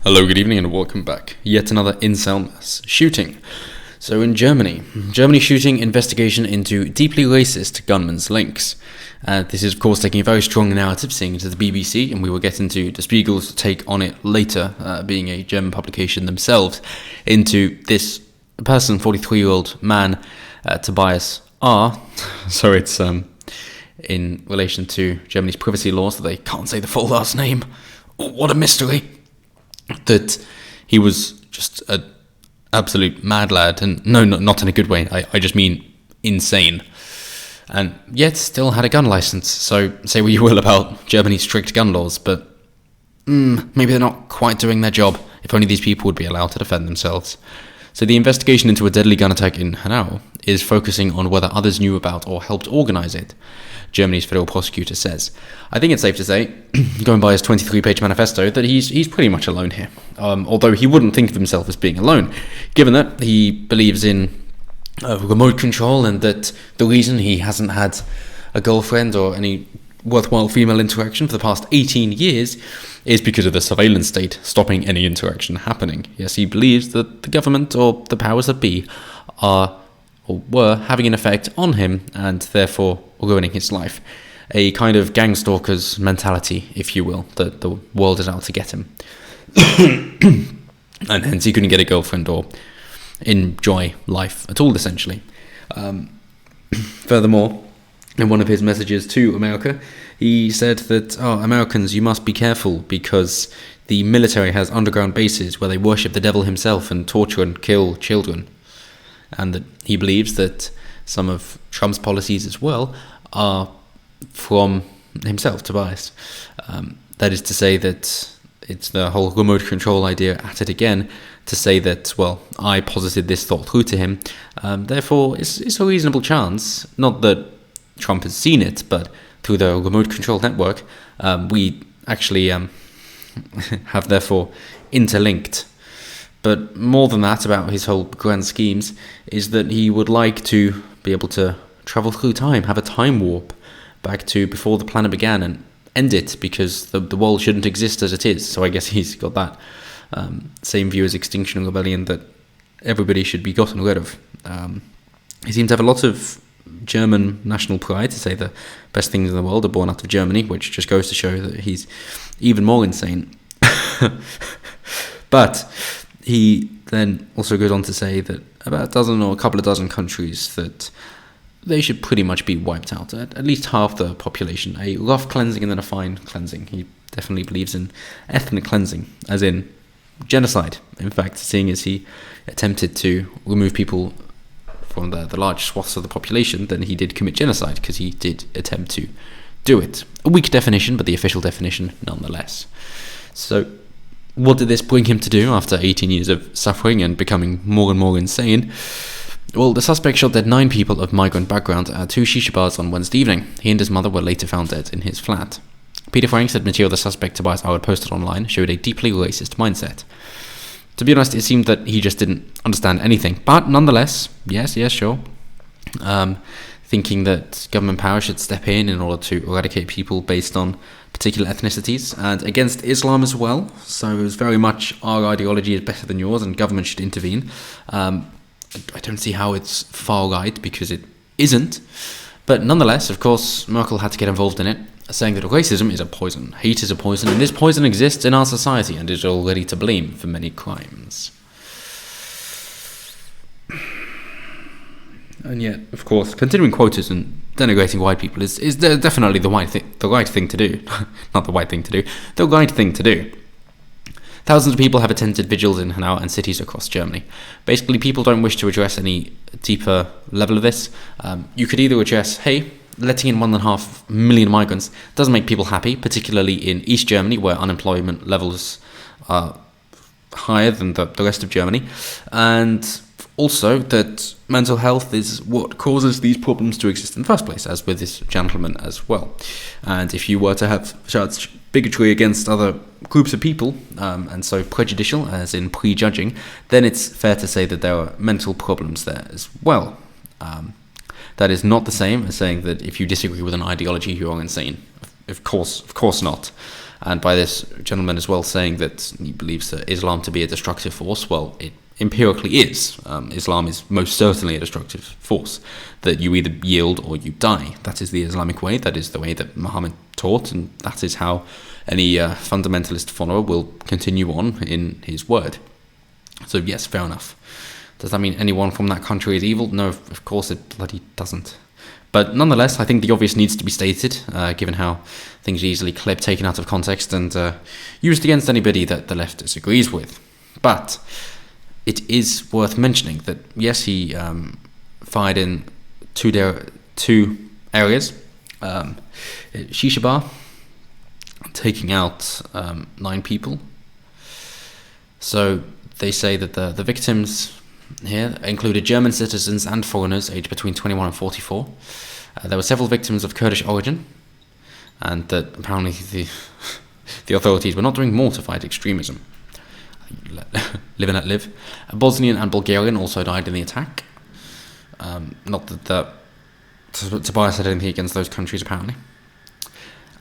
Hello, good evening, and welcome back. Yet another incel mass shooting. So in Germany shooting investigation into deeply racist gunmen's links. This is, of course, taking a very strong narrative, seeing it to the BBC, and we will get into the Spiegel's take on it later, being a German publication themselves, into this person, 43-year-old man, Tobias R. So it's in relation to Germany's privacy laws that they can't say the full last name. Oh, what a mystery. That he was just an absolute mad lad, and no, not in a good way, I just mean insane, and yet still had a gun license. So say what you will about Germany's strict gun laws, but maybe they're not quite doing their job. If only these people would be allowed to defend themselves. So the investigation into a deadly gun attack in Hanau is focusing on whether others knew about or helped organize it, Germany's federal prosecutor says. I think it's safe to say, going by his 23-page manifesto, that he's pretty much alone here. Although he wouldn't think of himself as being alone, given that he believes in remote control, and that the reason he hasn't had a girlfriend or any worthwhile female interaction for the past 18 years is because of the surveillance state stopping any interaction happening. Yes, he believes that the government or the powers that be are or were having an effect on him and therefore ruining his life. A kind of gang stalker's mentality, if you will, that the world is out to get him. And hence he couldn't get a girlfriend or enjoy life at all, essentially. Furthermore, in one of his messages to America, he said that, Americans, you must be careful because the military has underground bases where they worship the devil himself and torture and kill children. And that he believes that some of Trump's policies as well are from himself, Tobias. That is to say that it's the whole remote control idea at it again, to say that, well, I posited this thought through to him, therefore it's a reasonable chance, not that Trump has seen it, but through the remote control network, we actually have therefore interlinked. But more than that, about his whole grand schemes, is that he would like to be able to travel through time, have a time warp back to before the planet began and end it, because the world shouldn't exist as it is. So I guess he's got that same view as Extinction Rebellion, that everybody should be gotten rid of. He seems to have a lot of German national pride, to say the best things in the world are born out of Germany, which just goes to show that he's even more insane. But he then also goes on to say that about a dozen or a couple of dozen countries, that they should pretty much be wiped out, at least half the population. A rough cleansing and then a fine cleansing. He definitely believes in ethnic cleansing, as in genocide. In fact, seeing as he attempted to remove people from the large swaths of the population, then he did commit genocide, because he did attempt to do it. A weak definition, but the official definition nonetheless. So what did this bring him to do after 18 years of suffering and becoming more and more insane? Well, the suspect shot dead 9 people of migrant background at 2 shisha bars on Wednesday evening. He and his mother were later found dead in his flat. Peter Frank said material the suspect Tobias R. had posted online showed a deeply racist mindset. To be honest, it seemed that he just didn't understand anything. But nonetheless, yes, sure. Thinking that government power should step in order to eradicate people based on particular ethnicities, and against Islam as well. So it was very much, our ideology is better than yours and government should intervene. I don't see how it's far right, because it isn't. But nonetheless, of course, Merkel had to get involved in it, saying that racism is a poison, hate is a poison, and this poison exists in our society and is already to blame for many crimes. And yet, of course, continuing quotas and denigrating white people is definitely the right thing to do. Not the right thing to do, the right thing to do. Thousands of people have attended vigils in Hanau and cities across Germany. Basically, people don't wish to address any deeper level of this. You could either address, hey, letting in 1.5 million migrants doesn't make people happy, particularly in East Germany, where unemployment levels are higher than the rest of Germany, and also that mental health is what causes these problems to exist in the first place, as with this gentleman as well. And if you were to have such bigotry against other groups of people, and so prejudicial, as in prejudging, then it's fair to say that there are mental problems there as well. That is not the same as saying that if you disagree with an ideology, you are insane. Of course not. And by this gentleman as well saying that he believes that Islam to be a destructive force, well, it empirically is. Islam is most certainly a destructive force, that you either yield or you die. That is the Islamic way, that is the way that Muhammad taught, and that is how any fundamentalist follower will continue on in his word. So yes, fair enough. Does that mean anyone from that country is evil? No, of course it bloody doesn't. But nonetheless, I think the obvious needs to be stated, given how things are easily clipped, taken out of context, and used against anybody that the left disagrees with. But it is worth mentioning that, yes, he fired in two areas. Shisha bar, taking out 9 people. So they say that the victims here included German citizens and foreigners aged between 21 and 44. There were several victims of Kurdish origin, and that apparently the authorities were not doing more to fight extremism. Live and let live. A Bosnian and Bulgarian also died in the attack. Not that Tobias had anything against those countries, apparently.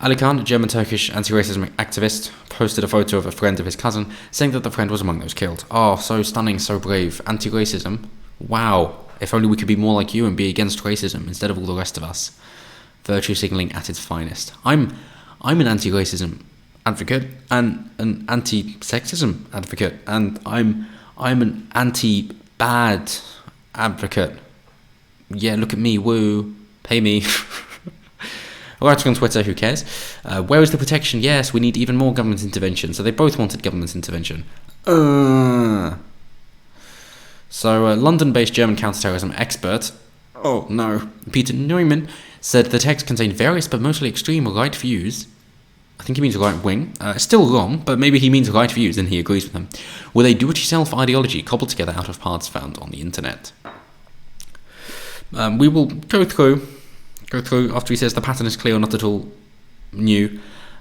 Ali Khan, a German-Turkish anti-racism activist, posted a photo of a friend of his cousin, saying that the friend was among those killed. Oh, so stunning, so brave. Anti-racism? Wow. If only we could be more like you and be against racism instead of all the rest of us. Virtue signalling at its finest. I'm an anti-racism advocate and an anti-sexism advocate, and I'm an anti-bad advocate. Yeah, look at me, woo. Pay me. Writing on Twitter, who cares? Where is the protection? Yes, we need even more government intervention. So they both wanted government intervention. So London-based German counterterrorism expert, oh no, Peter Neumann, said the text contained various but mostly extreme right views. I think he means right wing. Still wrong, but maybe he means right views and he agrees with them. With a do-it-yourself ideology cobbled together out of parts found on the internet. We will go through after he says the pattern is clear, not at all new.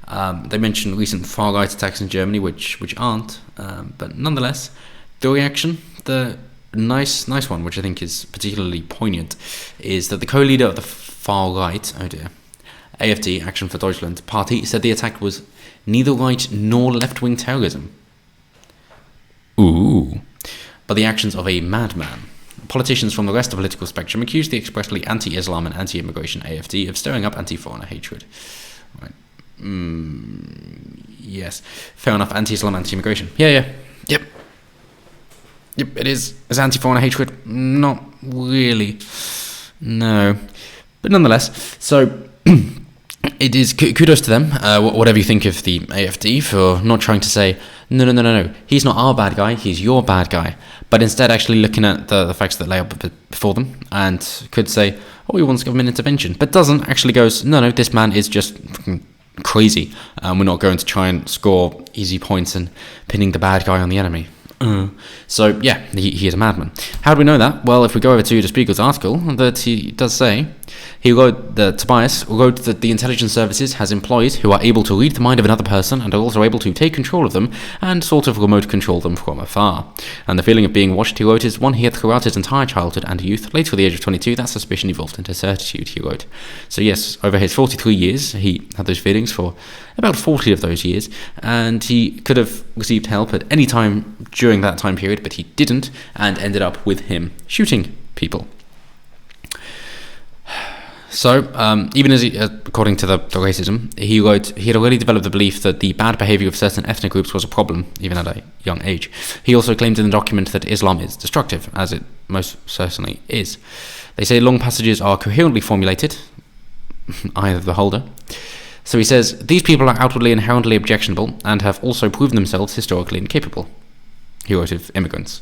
They mention recent far-right attacks in Germany, which aren't, but nonetheless, the reaction, the nice one, which I think is particularly poignant, is that the co-leader of the far-right, oh dear, AfD, Action for Deutschland party, said the attack was neither right nor left-wing terrorism. Ooh. But the actions of a madman. Politicians from the rest of the political spectrum accused the expressly anti-Islam and anti-immigration AfD of stirring up anti-foreigner hatred. Right. Yes. Fair enough, anti-Islam, anti-immigration. Yeah. Yep, it is. Is anti-foreigner hatred? Not really. No. But nonetheless, so it is kudos to them, whatever you think of the AfD, for not trying to say, no, he's not our bad guy, he's your bad guy, but instead actually looking at the facts that lay up before them, and could say, oh, he wants government intervention, but doesn't actually goes, no, this man is just crazy, we're not going to try and score easy points and pinning the bad guy on the enemy. So yeah, he is a madman. How do we know that? Well, if we go over to the Spiegel's article, that he does say, Tobias wrote that the intelligence services has employees who are able to read the mind of another person and are also able to take control of them and sort of remote control them from afar. And the feeling of being watched, he wrote, is one he had throughout his entire childhood and youth. Later, at the age of 22, that suspicion evolved into certitude, he wrote. So yes, over his 43 years, he had those feelings for about 40 of those years, and he could have received help at any time during that time period, but he didn't, and ended up with him shooting people. So, even as according to the racism, he wrote, he had already developed the belief that the bad behaviour of certain ethnic groups was a problem, even at a young age. He also claimed in the document that Islam is destructive, as it most certainly is. They say long passages are coherently formulated, eye of the beholder. So he says, these people are outwardly inherently objectionable and have also proven themselves historically incapable. He wrote of immigrants.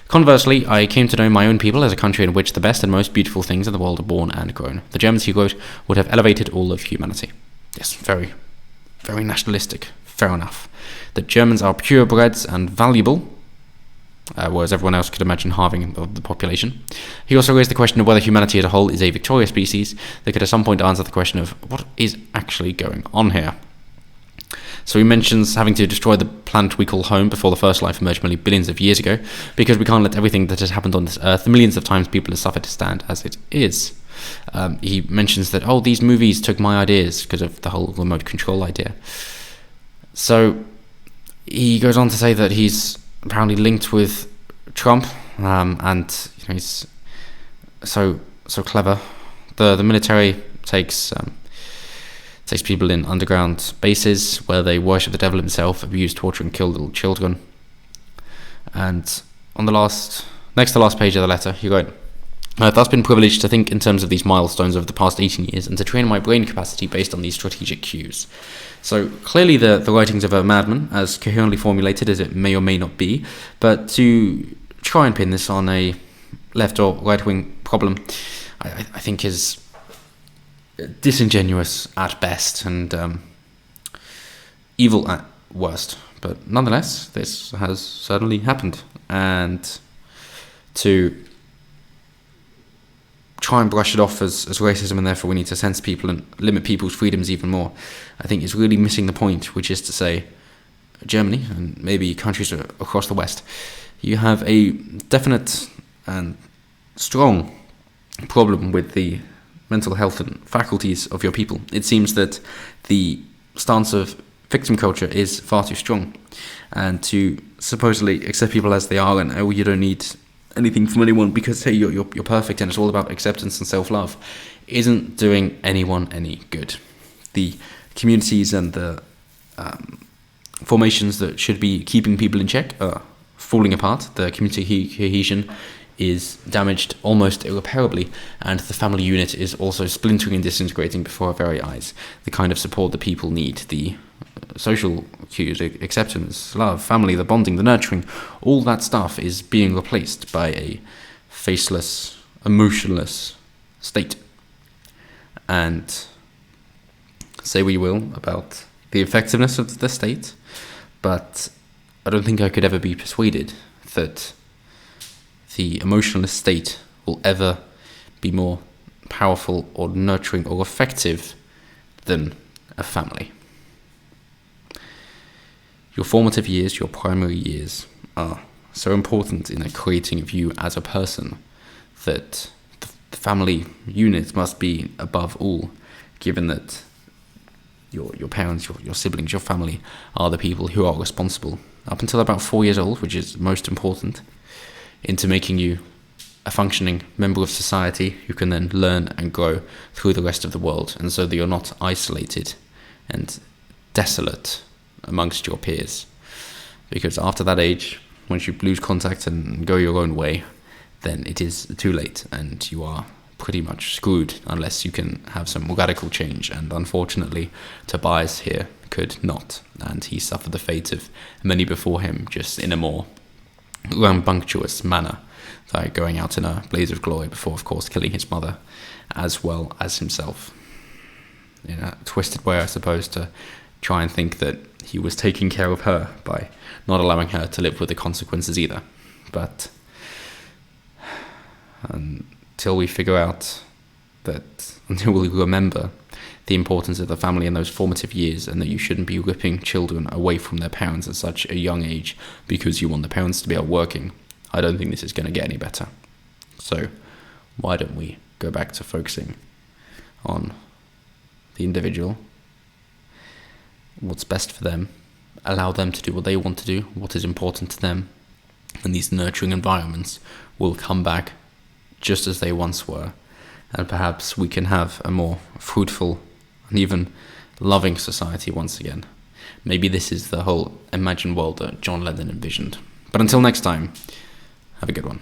Conversely, I came to know my own people as a country in which the best and most beautiful things in the world are born and grown. The Germans, he wrote, would have elevated all of humanity. Yes, very, very nationalistic. Fair enough. That Germans are purebreds and valuable, whereas everyone else could imagine halving of the population. He also raised the question of whether humanity as a whole is a victorious species that could at some point answer the question of what is actually going on here. So he mentions having to destroy the planet we call home before the first life emerged many billions of years ago, because we can't let everything that has happened on this earth, the millions of times people have suffered, to stand as it is. He mentions that, these movies took my ideas because of the whole remote control idea. So he goes on to say that he's apparently linked with Trump, and he's so clever. The military takes people in underground bases where they worship the devil himself, abuse, torture, and kill little children. And on the next to last page of the letter, he wrote, "I've thus been privileged to think in terms of these milestones over the past 18 years and to train my brain capacity based on these strategic cues." So clearly the writings of a madman, as coherently formulated as it may or may not be, but to try and pin this on a left or right-wing problem, I think is disingenuous at best and evil at worst. But nonetheless, this has certainly happened, and to try and brush it off as racism and therefore we need to censor people and limit people's freedoms even more, I think is really missing the point, which is to say Germany and maybe countries across the West, you have a definite and strong problem with the mental health and faculties of your people. It seems that the stance of victim culture is far too strong, and to supposedly accept people as they are and you don't need anything from anyone because hey you're perfect and it's all about acceptance and self-love isn't doing anyone any good. The communities and the formations that should be keeping people in check are falling apart. The community cohesion is damaged almost irreparably, and the family unit is also splintering and disintegrating before our very eyes. The kind of support that people need, the social cues, acceptance, love, family, the bonding, the nurturing, all that stuff is being replaced by a faceless, emotionless state. And say what you will about the effectiveness of the state, but I don't think I could ever be persuaded that the emotionless state will ever be more powerful or nurturing or effective than a family. Your formative years, your primary years, are so important in creating of you as a person that the family unit must be above all, given that your parents, your siblings, your family are the people who are responsible up until about 4 years old, which is most important, into making you a functioning member of society who can then learn and grow through the rest of the world, and so that you're not isolated and desolate amongst your peers. Because after that age, once you lose contact and go your own way, then it is too late and you are pretty much screwed unless you can have some radical change. And unfortunately, Tobias here could not, and he suffered the fate of many before him, just in a more rambunctious manner, like going out in a blaze of glory before, of course, killing his mother as well as himself. In a twisted way, I suppose, to try and think that he was taking care of her by not allowing her to live with the consequences either. But until we figure out that, until we remember the importance of the family in those formative years, and that you shouldn't be ripping children away from their parents at such a young age because you want the parents to be out working, I don't think this is going to get any better. So why don't we go back to focusing on the individual, what's best for them, allow them to do what they want to do, what is important to them, and these nurturing environments will come back just as they once were, and perhaps we can have a more fruitful and even loving society once again. Maybe this is the whole imagined world that John Lennon envisioned. But until next time, have a good one.